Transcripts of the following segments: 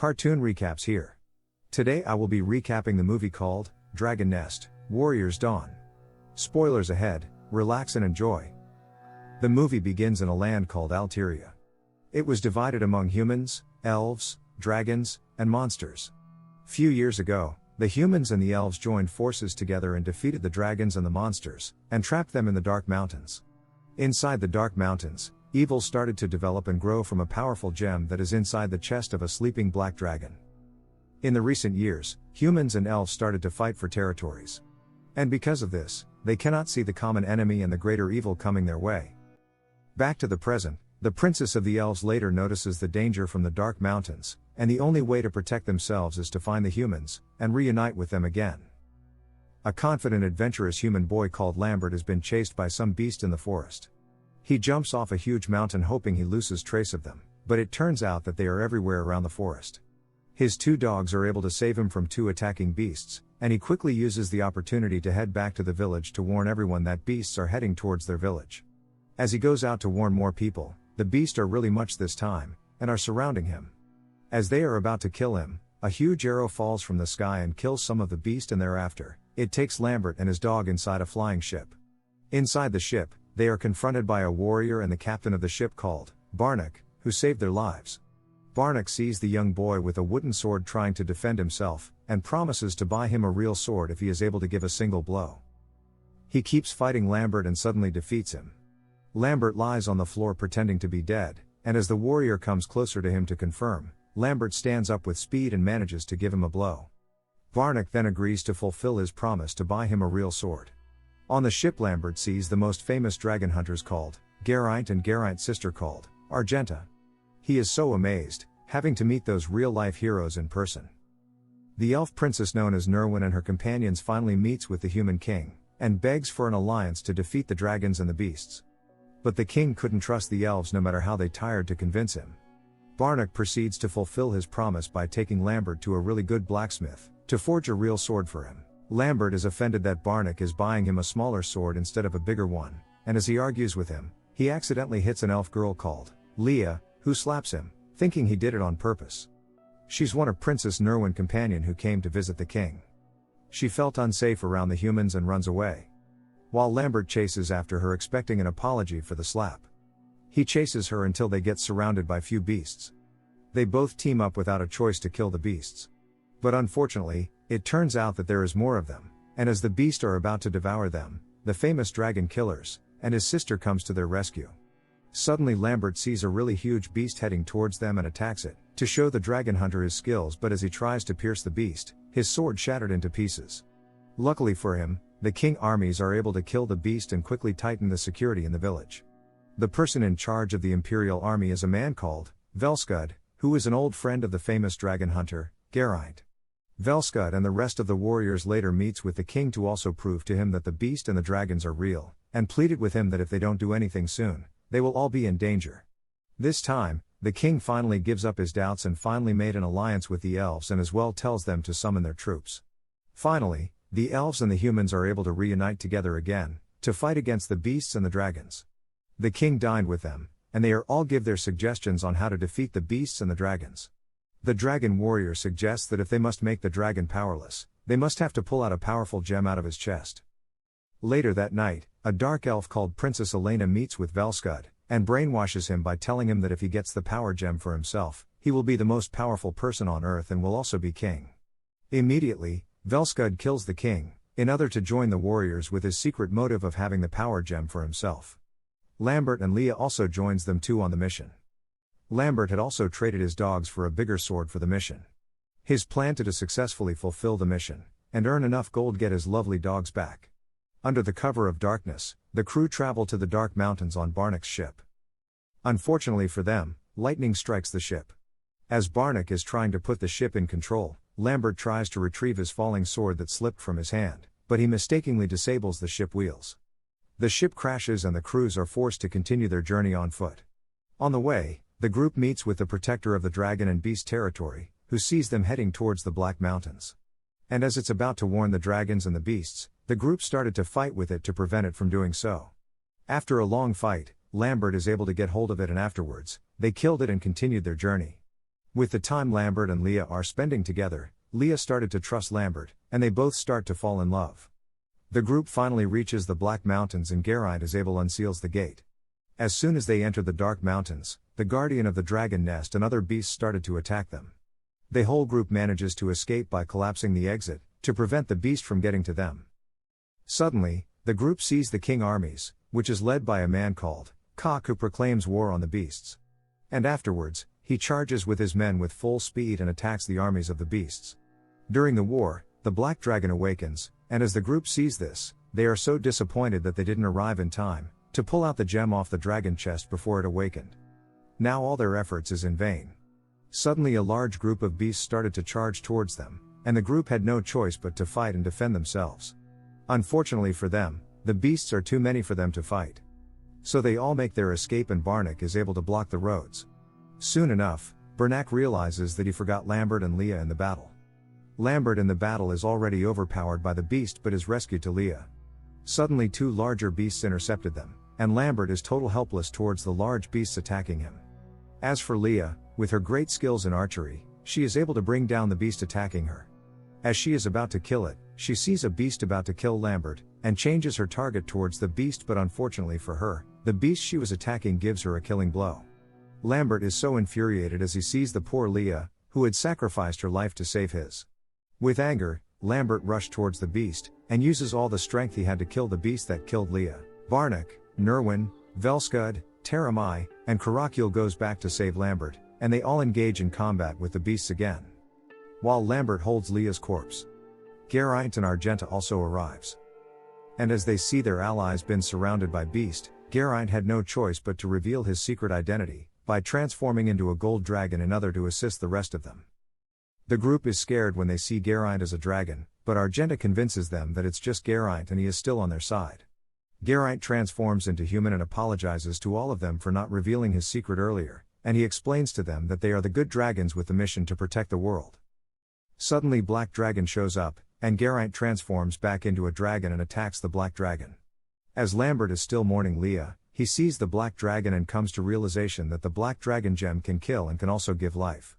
Cartoon recaps here. Today I will be recapping the movie called Dragon Nest, Warriors Dawn. Spoilers ahead, relax and enjoy. The movie begins in a land called Alteria. It was divided among humans, elves, dragons, and monsters. Few years ago, the humans and the elves joined forces together and defeated the dragons and the monsters, and trapped them in the Dark Mountains. Inside the Dark Mountains, evil started to develop and grow from a powerful gem that is inside the chest of a sleeping black dragon. In the recent years, humans and elves started to fight for territories. And because of this, they cannot see the common enemy and the greater evil coming their way. Back to the present, the princess of the elves later notices the danger from the Dark Mountains, and the only way to protect themselves is to find the humans, and reunite with them again. A confident adventurous human boy called Lambert has been chased by some beast in the forest. He jumps off a huge mountain hoping he loses trace of them, but it turns out that they are everywhere around the forest. His two dogs are able to save him from two attacking beasts, and he quickly uses the opportunity to head back to the village to warn everyone that beasts are heading towards their village. As he goes out to warn more people, the beasts are really much this time, and are surrounding him. As they are about to kill him, a huge arrow falls from the sky and kills some of the beast, and thereafter, it takes Lambert and his dog inside a flying ship. Inside the ship, they are confronted by a warrior and the captain of the ship called Barnack, who saved their lives. Barnack sees the young boy with a wooden sword trying to defend himself, and promises to buy him a real sword if he is able to give a single blow. He keeps fighting Lambert and suddenly defeats him. Lambert lies on the floor pretending to be dead, and as the warrior comes closer to him to confirm, Lambert stands up with speed and manages to give him a blow. Barnack then agrees to fulfill his promise to buy him a real sword. On the ship, Lambert sees the most famous dragon hunters called Geraint and Geraint's sister called Argenta. He is so amazed, having to meet those real-life heroes in person. The elf princess known as Nerwin and her companions finally meets with the human king, and begs for an alliance to defeat the dragons and the beasts. But the king couldn't trust the elves no matter how they tried to convince him. Barnack proceeds to fulfill his promise by taking Lambert to a really good blacksmith, to forge a real sword for him. Lambert is offended that Barnack is buying him a smaller sword instead of a bigger one, and as he argues with him, he accidentally hits an elf girl called Leah, who slaps him, thinking he did it on purpose. She's one of Princess Nerwin's companion who came to visit the king. She felt unsafe around the humans and runs away. While Lambert chases after her expecting an apology for the slap. He chases her until they get surrounded by few beasts. They both team up without a choice to kill the beasts. But unfortunately, it turns out that there is more of them, and as the beasts are about to devour them, the famous dragon killers, and his sister comes to their rescue. Suddenly Lambert sees a really huge beast heading towards them and attacks it, to show the dragon hunter his skills, but as he tries to pierce the beast, his sword shattered into pieces. Luckily for him, the king armies are able to kill the beast and quickly tighten the security in the village. The person in charge of the imperial army is a man called Velscud, who is an old friend of the famous dragon hunter, Geraint. Velscud and the rest of the warriors later meets with the king to also prove to him that the beast and the dragons are real, and pleaded with him that if they don't do anything soon, they will all be in danger. This time, the king finally gives up his doubts and finally made an alliance with the elves and as well tells them to summon their troops. Finally, the elves and the humans are able to reunite together again, to fight against the beasts and the dragons. The king dined with them, and they all give their suggestions on how to defeat the beasts and the dragons. The dragon warrior suggests that if they must make the dragon powerless, they must have to pull out a powerful gem out of his chest. Later that night, a dark elf called Princess Elena meets with Velscud, and brainwashes him by telling him that if he gets the power gem for himself, he will be the most powerful person on earth and will also be king. Immediately, Velscud kills the king, in order to join the warriors with his secret motive of having the power gem for himself. Lambert and Leah also joins them too on the mission. Lambert had also traded his dogs for a bigger sword for the mission. His plan to successfully fulfill the mission, and earn enough gold get his lovely dogs back. Under the cover of darkness, the crew travel to the Dark Mountains on Barnack's ship. Unfortunately for them, lightning strikes the ship. As Barnack is trying to put the ship in control, Lambert tries to retrieve his falling sword that slipped from his hand, but he mistakenly disables the ship wheels. The ship crashes and the crews are forced to continue their journey on foot. On the way, the group meets with the protector of the dragon and beast territory, who sees them heading towards the Black Mountains. And as it's about to warn the dragons and the beasts, the group started to fight with it to prevent it from doing so. After a long fight, Lambert is able to get hold of it and afterwards, they killed it and continued their journey. With the time Lambert and Leah are spending together, Leah started to trust Lambert, and they both start to fall in love. The group finally reaches the Black Mountains and Geraint is able to unseals the gate. As soon as they enter the Dark Mountains, the guardian of the dragon nest and other beasts started to attack them. The whole group manages to escape by collapsing the exit, to prevent the beast from getting to them. Suddenly, the group sees the king armies, which is led by a man called Cock who proclaims war on the beasts. And afterwards, he charges with his men with full speed and attacks the armies of the beasts. During the war, the black dragon awakens, and as the group sees this, they are so disappointed that they didn't arrive in time to pull out the gem off the dragon chest before it awakened. Now all their efforts is in vain. Suddenly a large group of beasts started to charge towards them, and the group had no choice but to fight and defend themselves. Unfortunately for them, the beasts are too many for them to fight. So they all make their escape and Barnack is able to block the roads. Soon enough, Barnack realizes that he forgot Lambert and Leah in the battle. Lambert in the battle is already overpowered by the beast but is rescued to Leah. Suddenly two larger beasts intercepted them, and Lambert is total helpless towards the large beasts attacking him. As for Leah, with her great skills in archery, she is able to bring down the beast attacking her. As she is about to kill it, she sees a beast about to kill Lambert, and changes her target towards the beast but unfortunately for her, the beast she was attacking gives her a killing blow. Lambert is so infuriated as he sees the poor Leah, who had sacrificed her life to save his. With anger, Lambert rushed towards the beast, and uses all the strength he had to kill the beast that killed Leah. Barnack, Nerwin, Velscud, Taramai, and Karakul goes back to save Lambert, and they all engage in combat with the beasts again. While Lambert holds Leah's corpse, Geraint and Argenta also arrives. And as they see their allies been surrounded by beast, Geraint had no choice but to reveal his secret identity, by transforming into a gold dragon in order to assist the rest of them. The group is scared when they see Geraint as a dragon, but Argenta convinces them that it's just Geraint and he is still on their side. Geraint transforms into human and apologizes to all of them for not revealing his secret earlier, and he explains to them that they are the good dragons with the mission to protect the world. Suddenly Black Dragon shows up, and Geraint transforms back into a dragon and attacks the Black Dragon. As Lambert is still mourning Leah, he sees the Black Dragon and comes to realization that the Black Dragon gem can kill and can also give life.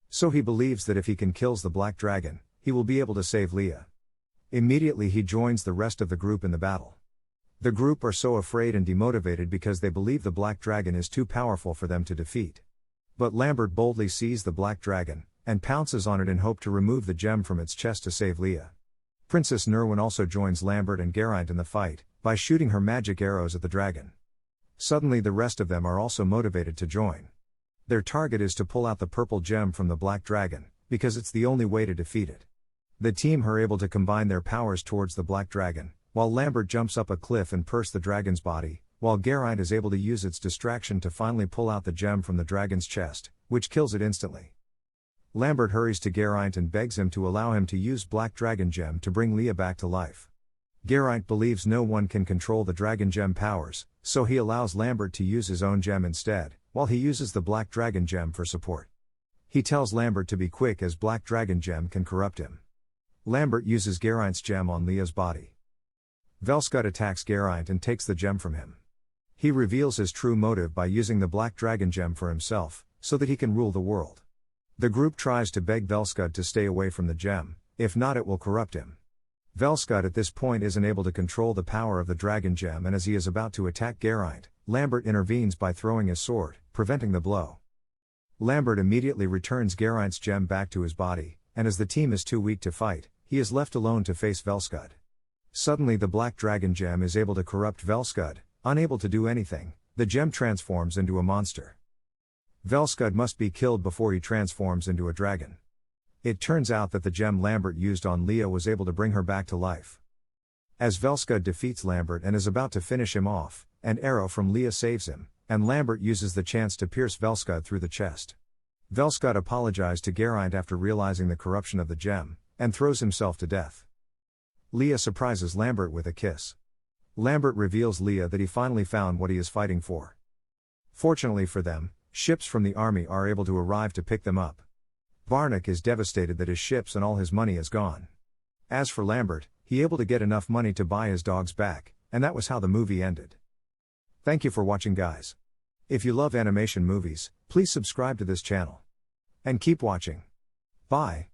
So he believes that if he can kills the Black Dragon, he will be able to save Leah. Immediately he joins the rest of the group in the battle. The group are so afraid and demotivated because they believe the Black Dragon is too powerful for them to defeat. But Lambert boldly sees the Black Dragon, and pounces on it in hope to remove the gem from its chest to save Leah. Princess Nerwin also joins Lambert and Geraint in the fight, by shooting her magic arrows at the dragon. Suddenly the rest of them are also motivated to join. Their target is to pull out the purple gem from the Black Dragon, because it's the only way to defeat it. The team are able to combine their powers towards the Black Dragon, while Lambert jumps up a cliff and pierces the dragon's body, while Geraint is able to use its distraction to finally pull out the gem from the dragon's chest, which kills it instantly. Lambert hurries to Geraint and begs him to allow him to use Black Dragon Gem to bring Leah back to life. Geraint believes no one can control the Dragon Gem powers, so he allows Lambert to use his own gem instead, while he uses the Black Dragon Gem for support. He tells Lambert to be quick as Black Dragon Gem can corrupt him. Lambert uses Geraint's gem on Leah's body. Velscud attacks Geraint and takes the gem from him. He reveals his true motive by using the Black Dragon Gem for himself, so that he can rule the world. The group tries to beg Velscud to stay away from the gem, if not it will corrupt him. Velscud at this point isn't able to control the power of the Dragon Gem, and as he is about to attack Geraint, Lambert intervenes by throwing his sword, preventing the blow. Lambert immediately returns Geraint's gem back to his body, and as the team is too weak to fight, he is left alone to face Velscud. Suddenly the Black Dragon Gem is able to corrupt Velscud. Unable to do anything, the gem transforms into a monster. Velscud must be killed before he transforms into a dragon. It turns out that the gem Lambert used on Leah was able to bring her back to life. As Velscud defeats Lambert and is about to finish him off, an arrow from Leah saves him, and Lambert uses the chance to pierce Velscud through the chest. Velscud apologized to Geraint after realizing the corruption of the gem, and throws himself to death. Leah surprises Lambert with a kiss. Lambert reveals Leah that he finally found what he is fighting for. Fortunately for them, ships from the army are able to arrive to pick them up. Barnack is devastated that his ships and all his money is gone. As for Lambert, he able to get enough money to buy his dogs back, and that was how the movie ended. Thank you for watching, guys. If you love animation movies, please subscribe to this channel. And keep watching. Bye.